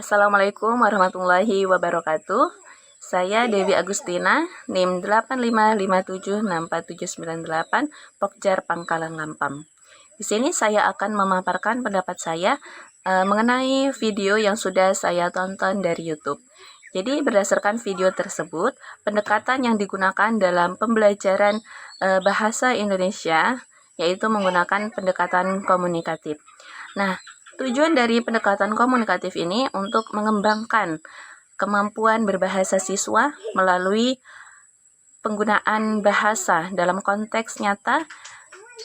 Assalamualaikum warahmatullahi wabarakatuh. Saya Dewi Agustina, NIM 85576478, Pokjar Pangkalan Lampam. Di sini saya akan memaparkan pendapat saya mengenai video yang sudah saya tonton dari YouTube. Jadi berdasarkan video tersebut, pendekatan yang digunakan dalam pembelajaran bahasa Indonesia yaitu menggunakan pendekatan komunikatif. Nah, tujuan dari pendekatan komunikatif ini untuk mengembangkan kemampuan berbahasa siswa melalui penggunaan bahasa dalam konteks nyata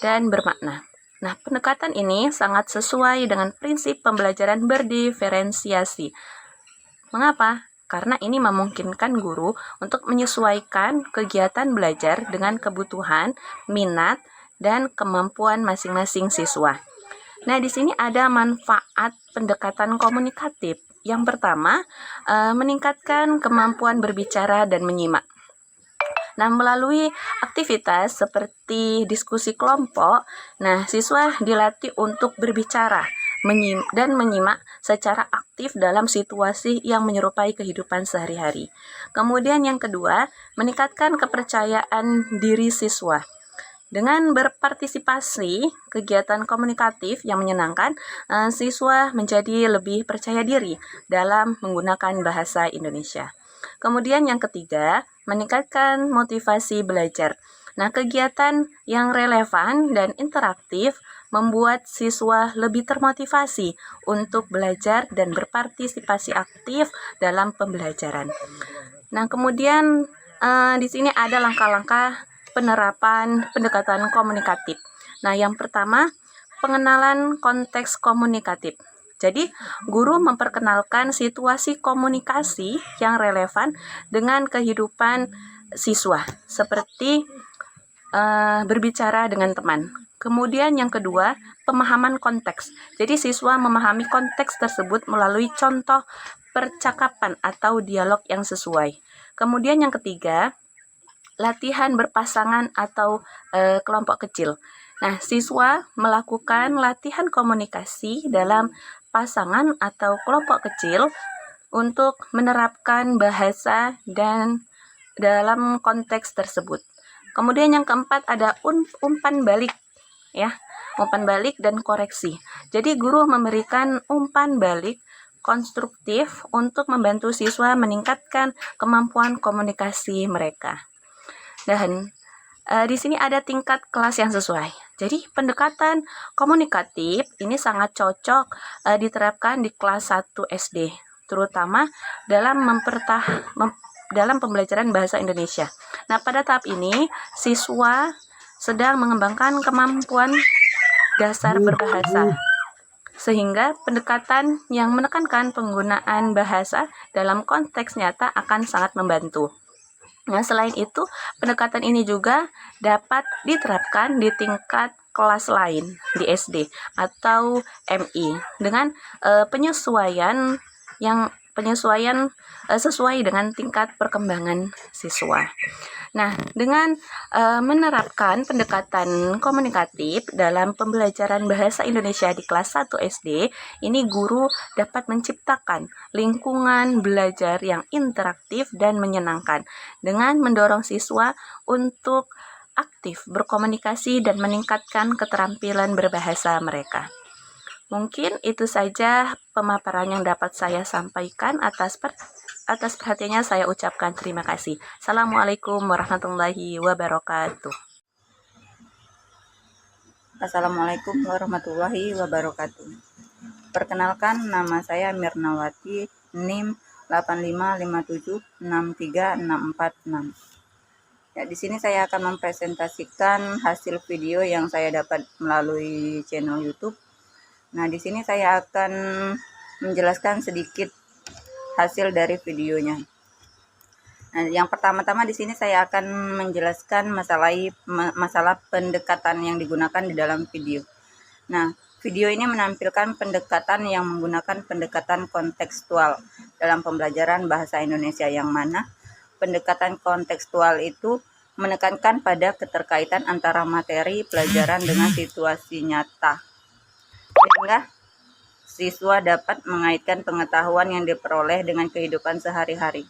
dan bermakna. Nah, pendekatan ini sangat sesuai dengan prinsip pembelajaran berdiferensiasi. Mengapa? Karena ini memungkinkan guru untuk menyesuaikan kegiatan belajar dengan kebutuhan, minat, dan kemampuan masing-masing siswa. Nah, di sini ada manfaat pendekatan komunikatif. Yang pertama, meningkatkan kemampuan berbicara dan menyimak. Nah, melalui aktivitas seperti diskusi kelompok, siswa dilatih untuk berbicara dan menyimak secara aktif dalam situasi yang menyerupai kehidupan sehari-hari. Kemudian yang kedua, meningkatkan kepercayaan diri siswa. Dengan berpartisipasi kegiatan komunikatif yang menyenangkan, siswa menjadi lebih percaya diri dalam menggunakan bahasa Indonesia. Kemudian yang ketiga, meningkatkan motivasi belajar. Nah, kegiatan yang relevan dan interaktif membuat siswa lebih termotivasi untuk belajar dan berpartisipasi aktif dalam pembelajaran. Nah, kemudian di sini ada langkah-langkah penerapan pendekatan komunikatif. Nah, yang pertama, pengenalan konteks komunikatif. Jadi, guru memperkenalkan situasi komunikasi yang relevan dengan kehidupan siswa, seperti berbicara dengan teman. Kemudian yang kedua, pemahaman konteks. Jadi, siswa memahami konteks tersebut melalui contoh percakapan atau dialog yang sesuai. Kemudian yang ketiga, latihan berpasangan atau kelompok kecil. Nah, siswa melakukan latihan komunikasi dalam pasangan atau kelompok kecil untuk menerapkan bahasa dan dalam konteks tersebut. Kemudian yang keempat ada umpan balik, ya, umpan balik dan koreksi. Jadi guru memberikan umpan balik konstruktif untuk membantu siswa meningkatkan kemampuan komunikasi mereka. Dan di sini ada tingkat kelas yang sesuai. Jadi pendekatan komunikatif ini sangat cocok diterapkan di kelas 1 SD, terutama dalam dalam pembelajaran bahasa Indonesia. Nah, pada tahap ini siswa sedang mengembangkan kemampuan dasar berbahasa, sehingga pendekatan yang menekankan penggunaan bahasa dalam konteks nyata akan sangat membantu. Nah, selain itu, pendekatan ini juga dapat diterapkan di tingkat kelas lain di SD atau MI dengan penyesuaian sesuai dengan tingkat perkembangan siswa. Nah, dengan menerapkan pendekatan komunikatif dalam pembelajaran bahasa Indonesia di kelas 1 SD, ini guru dapat menciptakan lingkungan belajar yang interaktif dan menyenangkan dengan mendorong siswa untuk aktif berkomunikasi dan meningkatkan keterampilan berbahasa mereka. Mungkin itu saja pemaparan yang dapat saya sampaikan. Atas perhatiannya saya ucapkan terima kasih. Assalamualaikum warahmatullahi wabarakatuh. Assalamualaikum warahmatullahi wabarakatuh. Perkenalkan, nama saya Mirnawati, NIM 8557636466. Ya, di sini saya akan mempresentasikan hasil video yang saya dapat melalui channel YouTube. Nah, di sini saya akan menjelaskan sedikit hasil dari videonya. Nah, yang pertama-tama di sini saya akan menjelaskan masalah pendekatan yang digunakan di dalam video. Nah, video ini menampilkan pendekatan yang menggunakan pendekatan kontekstual dalam pembelajaran bahasa Indonesia, yang mana pendekatan kontekstual itu menekankan pada keterkaitan antara materi pelajaran dengan situasi nyata, sehingga siswa dapat mengaitkan pengetahuan yang diperoleh dengan kehidupan sehari-hari.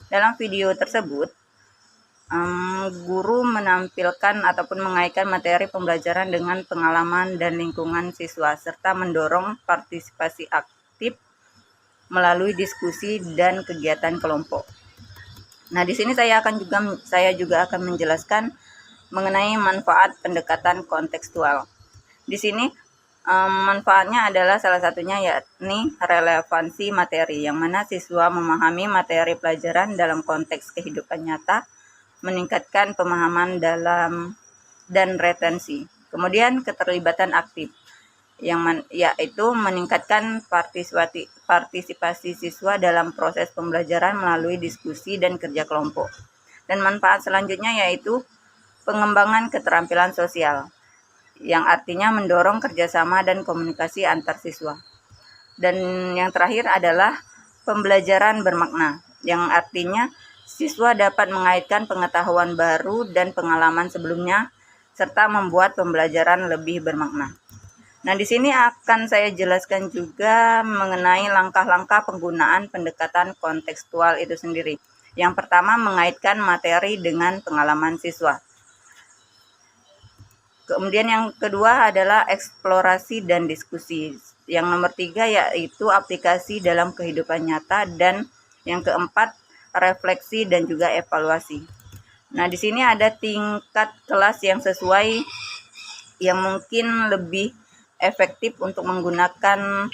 Dalam video tersebut, guru menampilkan ataupun mengaitkan materi pembelajaran dengan pengalaman dan lingkungan siswa, serta mendorong partisipasi aktif melalui diskusi dan kegiatan kelompok. Nah, di sini saya juga akan menjelaskan mengenai manfaat pendekatan kontekstual. Di sini manfaatnya adalah salah satunya yakni relevansi materi, yang mana siswa memahami materi pelajaran dalam konteks kehidupan nyata, meningkatkan pemahaman dan retensi. Kemudian keterlibatan aktif, yaitu meningkatkan partisipasi siswa dalam proses pembelajaran melalui diskusi dan kerja kelompok. Dan manfaat selanjutnya yaitu pengembangan keterampilan sosial, yang artinya mendorong kerjasama dan komunikasi antar siswa. Dan yang terakhir adalah pembelajaran bermakna, yang artinya siswa dapat mengaitkan pengetahuan baru dan pengalaman sebelumnya, serta membuat pembelajaran lebih bermakna. Nah, di sini akan saya jelaskan juga mengenai langkah-langkah penggunaan pendekatan kontekstual itu sendiri. Yang pertama, mengaitkan materi dengan pengalaman siswa. Kemudian yang kedua adalah eksplorasi dan diskusi. Yang nomor 3 yaitu aplikasi dalam kehidupan nyata, dan yang keempat refleksi dan juga evaluasi. Nah, di sini ada tingkat kelas yang sesuai, yang mungkin lebih efektif untuk menggunakan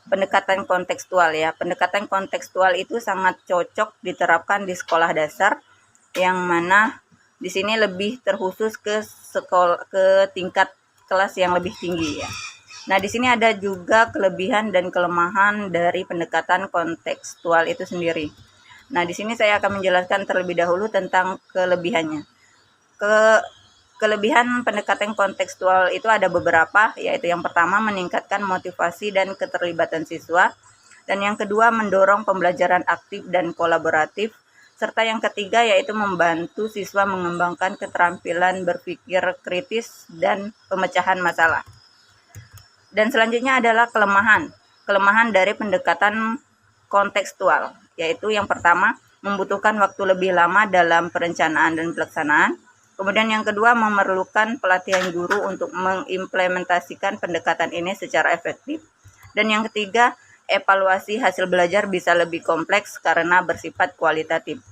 pendekatan kontekstual ya. Pendekatan kontekstual itu sangat cocok diterapkan di sekolah dasar, yang mana di sini lebih terkhusus ke tingkat kelas yang lebih tinggi ya. Nah, di sini ada juga kelebihan dan kelemahan dari pendekatan kontekstual itu sendiri. Nah, di sini saya akan menjelaskan terlebih dahulu tentang kelebihannya. Kelebihan pendekatan kontekstual itu ada beberapa, yaitu yang pertama meningkatkan motivasi dan keterlibatan siswa, dan yang kedua mendorong pembelajaran aktif dan kolaboratif, serta yang ketiga yaitu membantu siswa mengembangkan keterampilan berpikir kritis dan pemecahan masalah. Dan selanjutnya adalah kelemahan dari pendekatan kontekstual, yaitu yang pertama membutuhkan waktu lebih lama dalam perencanaan dan pelaksanaan. Kemudian yang kedua memerlukan pelatihan guru untuk mengimplementasikan pendekatan ini secara efektif. Dan yang ketiga, evaluasi hasil belajar bisa lebih kompleks karena bersifat kualitatif.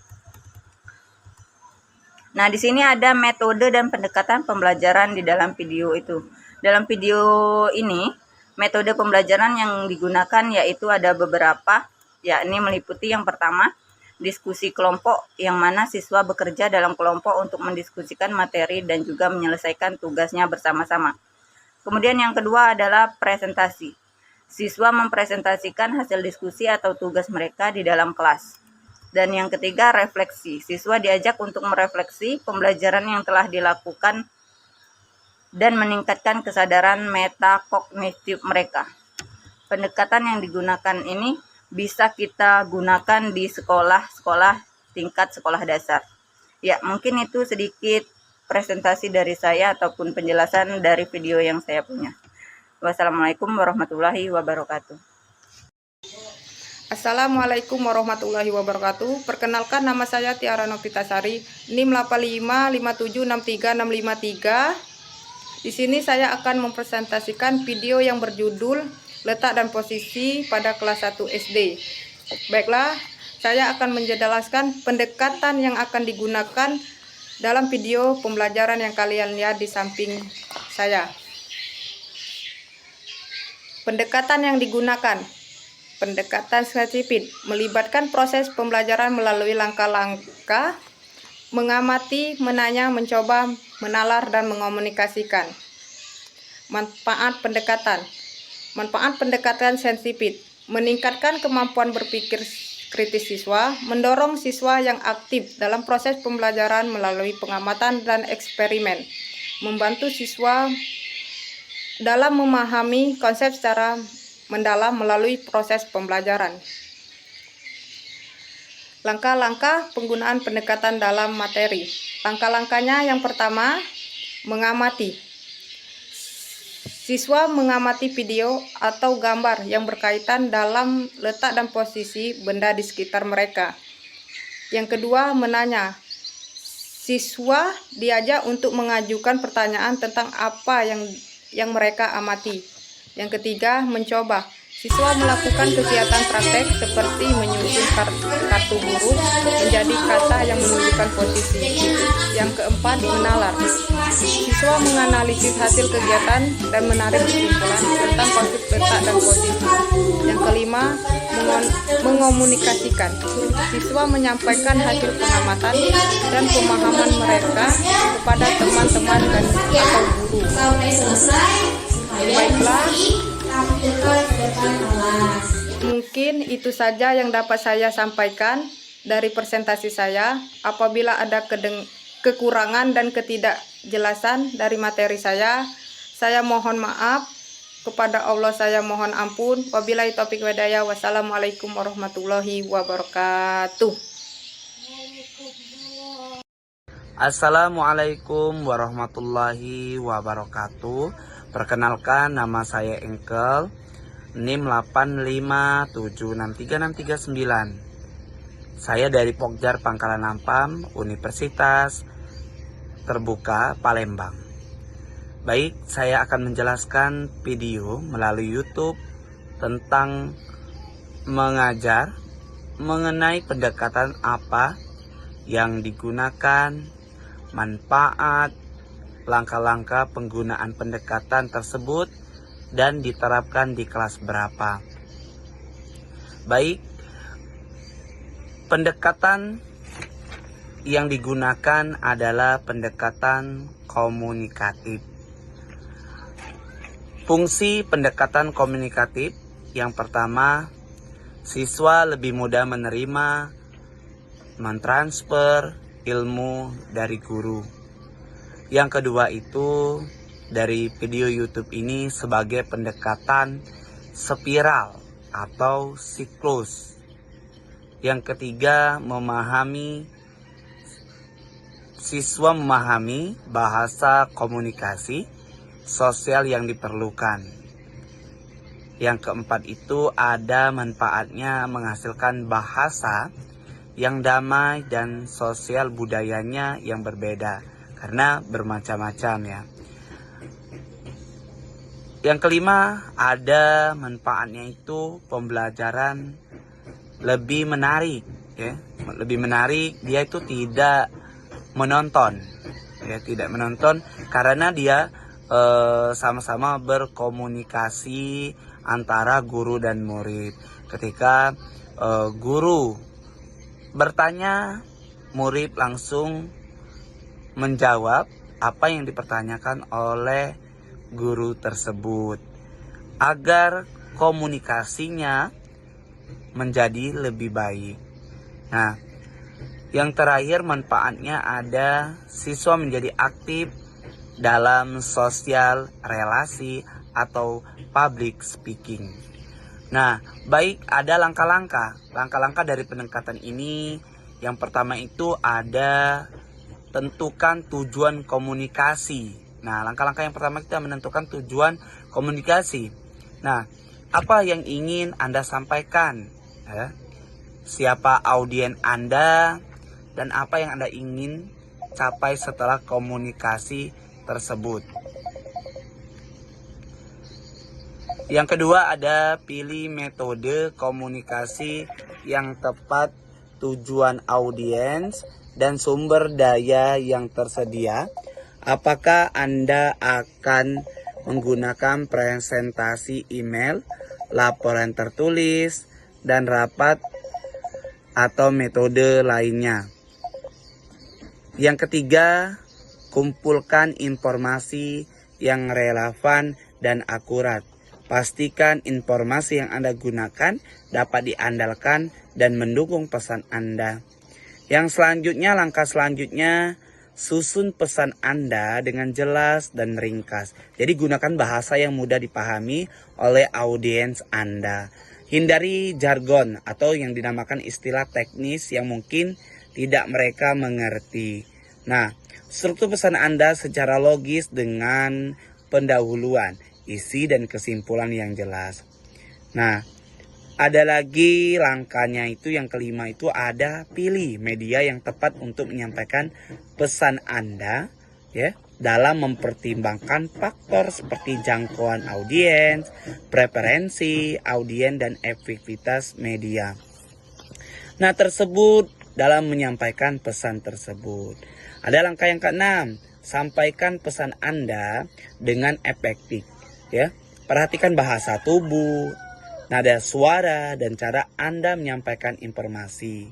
Nah, di sini ada metode dan pendekatan pembelajaran di dalam video itu. Dalam video ini, metode pembelajaran yang digunakan yaitu ada beberapa, yakni meliputi yang pertama, diskusi kelompok, yang mana siswa bekerja dalam kelompok untuk mendiskusikan materi dan juga menyelesaikan tugasnya bersama-sama. Kemudian yang kedua adalah presentasi. Siswa mempresentasikan hasil diskusi atau tugas mereka di dalam kelas. Dan yang ketiga, refleksi. Siswa diajak untuk merefleksi pembelajaran yang telah dilakukan dan meningkatkan kesadaran metakognitif mereka. Pendekatan yang digunakan ini bisa kita gunakan di sekolah-sekolah tingkat sekolah dasar. Ya, mungkin itu sedikit presentasi dari saya ataupun penjelasan dari video yang saya punya. Wassalamualaikum warahmatullahi wabarakatuh. Assalamualaikum warahmatullahi wabarakatuh. Perkenalkan, nama saya Tiara Novitasari, NIM 8557636553. Di sini saya akan mempresentasikan video yang berjudul Letak dan Posisi pada kelas 1 SD. Baiklah, saya akan menjelaskan pendekatan yang akan digunakan dalam video pembelajaran yang kalian lihat di samping saya. Pendekatan yang digunakan, pendekatan spesifik, melibatkan proses pembelajaran melalui langkah-langkah, mengamati, menanya, mencoba, menalar, dan mengomunikasikan. Manfaat pendekatan. Manfaat pendekatan saintifik, meningkatkan kemampuan berpikir kritis siswa, mendorong siswa yang aktif dalam proses pembelajaran melalui pengamatan dan eksperimen, membantu siswa dalam memahami konsep secara mendalam melalui proses pembelajaran. Langkah-langkah penggunaan pendekatan dalam materi. Langkah-langkahnya yang pertama, mengamati. Siswa mengamati video atau gambar yang berkaitan dalam letak dan posisi benda di sekitar mereka. Yang kedua, menanya. Siswa diajak untuk mengajukan pertanyaan tentang apa yang mereka amati. Yang ketiga, mencoba. Siswa melakukan kegiatan praktek seperti menyusun kartu huruf menjadi kata yang menunjukkan posisi. Yang keempat, menalar. Siswa menganalisis hasil kegiatan dan menarik kesimpulan tentang konsep letak dan posisi. Yang kelima, mengomunikasikan. Siswa menyampaikan hasil pengamatan dan pemahaman mereka kepada teman-teman dan atau guru. Baiklah, mungkin itu saja yang dapat saya sampaikan dari presentasi saya. Apabila ada kekurangan dan ketidakjelasan dari materi saya mohon maaf. Kepada Allah saya mohon ampun. Wabillahi taufiq wal hidayah. Wassalamualaikum warahmatullahi wabarakatuh. Assalamualaikum warahmatullahi wabarakatuh. Perkenalkan, nama saya Engkel, NIM 857636339. Saya dari Pokjar Pangkalan Ampam, Universitas Terbuka Palembang. Baik, saya akan menjelaskan video melalui YouTube tentang mengajar mengenai pendekatan apa yang digunakan, manfaat, langkah-langkah penggunaan pendekatan tersebut, dan diterapkan di kelas berapa. Baik, pendekatan yang digunakan adalah pendekatan komunikatif. Fungsi pendekatan komunikatif yang pertama, siswa lebih mudah menerima, mentransfer ilmu dari guru. Yang kedua itu, dari video YouTube ini sebagai pendekatan spiral atau siklus. Yang ketiga, siswa memahami bahasa komunikasi sosial yang diperlukan. Yang keempat itu ada manfaatnya menghasilkan bahasa yang damai dan sosial budayanya yang berbeda karena bermacam-macam ya. Yang kelima, ada manfaatnya itu pembelajaran lebih menarik ya. Lebih menarik, dia itu tidak menonton ya, tidak menonton karena dia sama-sama berkomunikasi antara guru dan murid. Ketika guru bertanya, murid langsung menjawab apa yang dipertanyakan oleh guru tersebut agar komunikasinya menjadi lebih baik. Nah, yang terakhir manfaatnya ada siswa menjadi aktif dalam sosial relasi atau public speaking. Nah, baik, ada langkah-langkah dari pendekatan ini. Yang pertama itu ada tentukan tujuan komunikasi. Nah, langkah-langkah yang pertama kita menentukan tujuan komunikasi. Nah, apa yang ingin Anda sampaikan? Ya? Siapa audien Anda dan apa yang Anda ingin capai setelah komunikasi tersebut. Yang kedua ada pilih metode komunikasi yang tepat, tujuan audiens, dan sumber daya yang tersedia. Apakah Anda akan menggunakan presentasi email, laporan tertulis, dan rapat atau metode lainnya? Yang ketiga, kumpulkan informasi yang relevan dan akurat. Pastikan informasi yang Anda gunakan dapat diandalkan dan mendukung pesan Anda. Yang selanjutnya, langkah selanjutnya, susun pesan Anda dengan jelas dan ringkas. Jadi gunakan bahasa yang mudah dipahami oleh audiens Anda. Hindari jargon atau yang dinamakan istilah teknis yang mungkin tidak mereka mengerti. Nah, struktur pesan Anda secara logis dengan pendahuluan. isi dan kesimpulan yang jelas. Nah, ada lagi langkahnya itu yang kelima itu ada pilih media yang tepat untuk menyampaikan pesan Anda ya, dalam mempertimbangkan faktor seperti jangkauan audiens, preferensi audiens dan efektivitas media. Nah, tersebut dalam menyampaikan pesan tersebut. Ada langkah yang keenam, sampaikan pesan Anda dengan efektif ya. Perhatikan bahasa tubuh, nada suara, dan cara Anda menyampaikan informasi.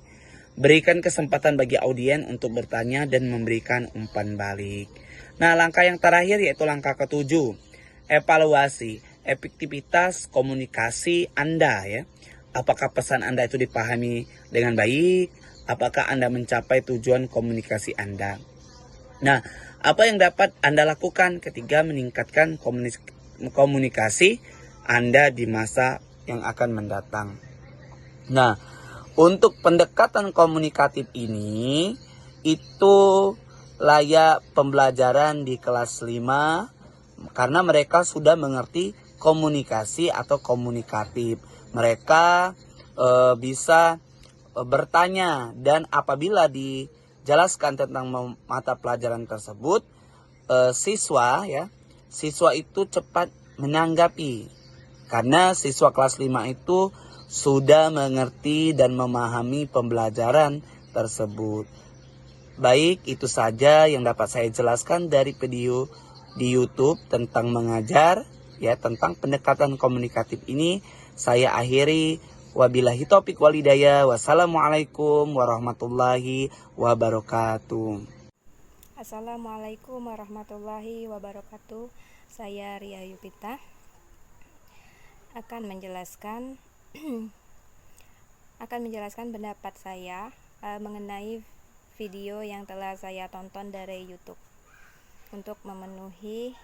Berikan kesempatan bagi audiens untuk bertanya dan memberikan umpan balik. Nah, langkah yang terakhir yaitu langkah ketujuh, evaluasi efektivitas komunikasi Anda ya. Apakah pesan Anda itu dipahami dengan baik? Apakah Anda mencapai tujuan komunikasi Anda? Nah, apa yang dapat Anda lakukan ketika meningkatkan komunikasi Anda di masa yang akan mendatang? Nah, untuk pendekatan komunikatif ini itu layak pembelajaran di kelas 5 karena mereka sudah mengerti komunikasi atau komunikatif. Mereka bisa bertanya, dan apabila dijelaskan tentang mata pelajaran tersebut, siswa itu cepat menanggapi karena siswa kelas 5 itu sudah mengerti dan memahami pembelajaran tersebut. Baik, itu saja yang dapat saya jelaskan dari video di YouTube tentang mengajar ya, tentang pendekatan komunikatif ini. Saya akhiri, wabillahi taufik walhidayah. Wassalamualaikum warahmatullahi wabarakatuh. Assalamualaikum warahmatullahi wabarakatuh. Saya Ria Yupita akan menjelaskan pendapat saya mengenai video yang telah saya tonton dari YouTube untuk memenuhi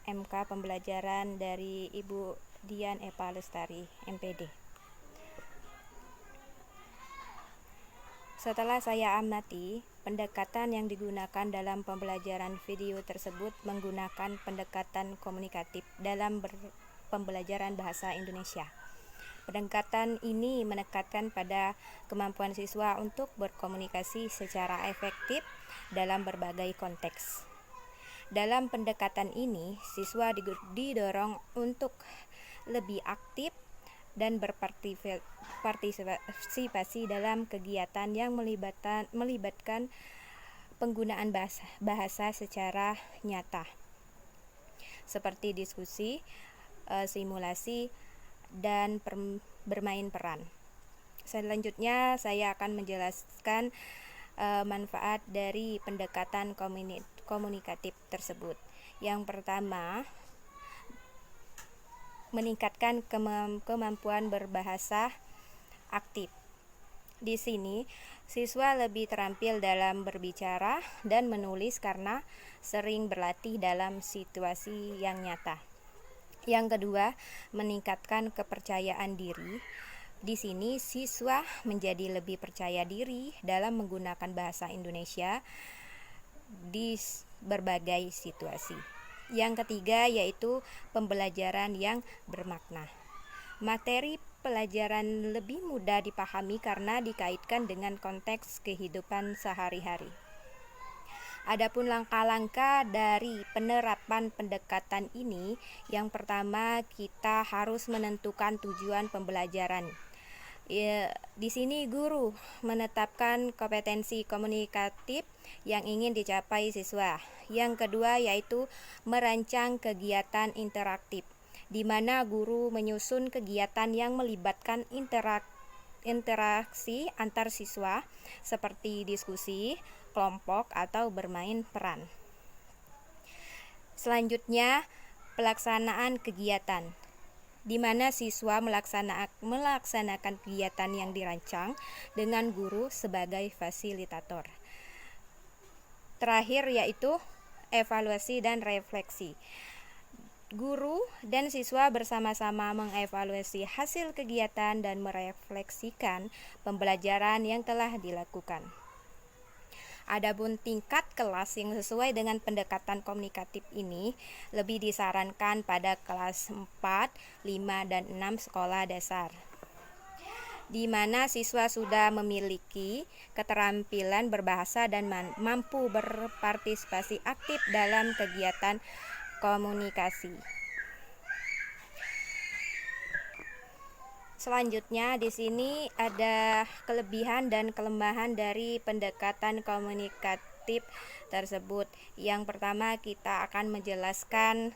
MK pembelajaran dari Ibu Dian Eva Lestari, MPD. Setelah saya amati, pendekatan yang digunakan dalam pembelajaran video tersebut menggunakan pendekatan komunikatif dalam pembelajaran bahasa Indonesia. Pendekatan ini menekankan pada kemampuan siswa untuk berkomunikasi secara efektif dalam berbagai konteks. Dalam pendekatan ini, siswa didorong untuk lebih aktif dan berpartisipasi dalam kegiatan yang melibatkan penggunaan bahasa secara nyata, seperti diskusi, simulasi, dan bermain peran. Selanjutnya saya akan menjelaskan manfaat dari pendekatan komunikatif tersebut. Yang pertama, meningkatkan kemampuan berbahasa aktif. Di sini, siswa lebih terampil dalam berbicara dan menulis karena sering berlatih dalam situasi yang nyata. Yang kedua, meningkatkan kepercayaan diri. Di sini, siswa menjadi lebih percaya diri dalam menggunakan bahasa Indonesia di berbagai situasi. Yang ketiga yaitu pembelajaran yang bermakna. Materi pelajaran lebih mudah dipahami karena dikaitkan dengan konteks kehidupan sehari-hari. Adapun langkah-langkah dari penerapan pendekatan ini, yang pertama kita harus menentukan tujuan pembelajaran. Di sini guru menetapkan kompetensi komunikatif yang ingin dicapai siswa. Yang kedua yaitu merancang kegiatan interaktif, di mana guru menyusun kegiatan yang melibatkan interaksi antar siswa seperti diskusi, kelompok, atau bermain peran. Selanjutnya, pelaksanaan kegiatan, di mana siswa melaksanakan kegiatan yang dirancang dengan guru sebagai fasilitator. Terakhir yaitu evaluasi dan refleksi. Guru dan siswa bersama-sama mengevaluasi hasil kegiatan dan merefleksikan pembelajaran yang telah dilakukan. Adapun tingkat kelas yang sesuai dengan pendekatan komunikatif ini lebih disarankan pada kelas 4, 5, dan 6 sekolah dasar, di mana siswa sudah memiliki keterampilan berbahasa dan mampu berpartisipasi aktif dalam kegiatan komunikasi. Selanjutnya di sini ada kelebihan dan kelemahan dari pendekatan komunikatif tersebut. Yang pertama, kita akan menjelaskan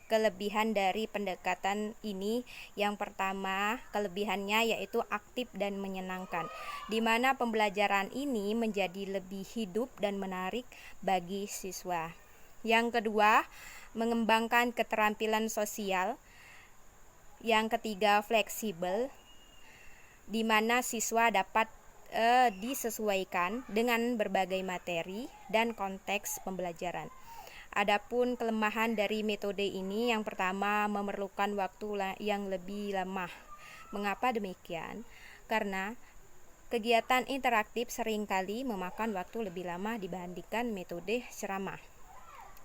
kelebihan dari pendekatan ini. Yang pertama, kelebihannya yaitu aktif dan menyenangkan, di mana pembelajaran ini menjadi lebih hidup dan menarik bagi siswa. Yang kedua, mengembangkan keterampilan sosial. Yang ketiga, fleksibel, di mana siswa dapat disesuaikan dengan berbagai materi dan konteks pembelajaran. Adapun kelemahan dari metode ini, yang pertama, memerlukan waktu yang lebih lama. Mengapa demikian? Karena kegiatan interaktif seringkali memakan waktu lebih lama dibandingkan metode ceramah.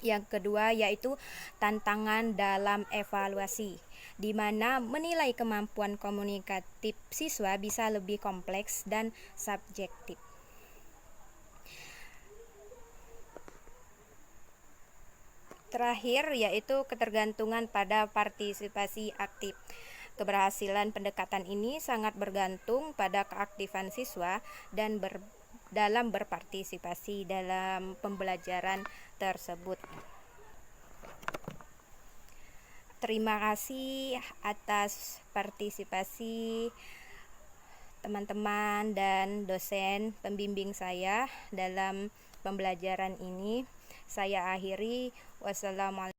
Yang kedua yaitu tantangan dalam evaluasi, di mana menilai kemampuan komunikatif siswa bisa lebih kompleks dan subjektif. Terakhir yaitu ketergantungan pada partisipasi aktif. Keberhasilan pendekatan ini sangat bergantung pada keaktifan siswa dan dalam berpartisipasi dalam pembelajaran tersebut. Terima kasih atas partisipasi teman-teman dan dosen pembimbing saya dalam pembelajaran ini. Saya akhiri. Wassalamualaikum.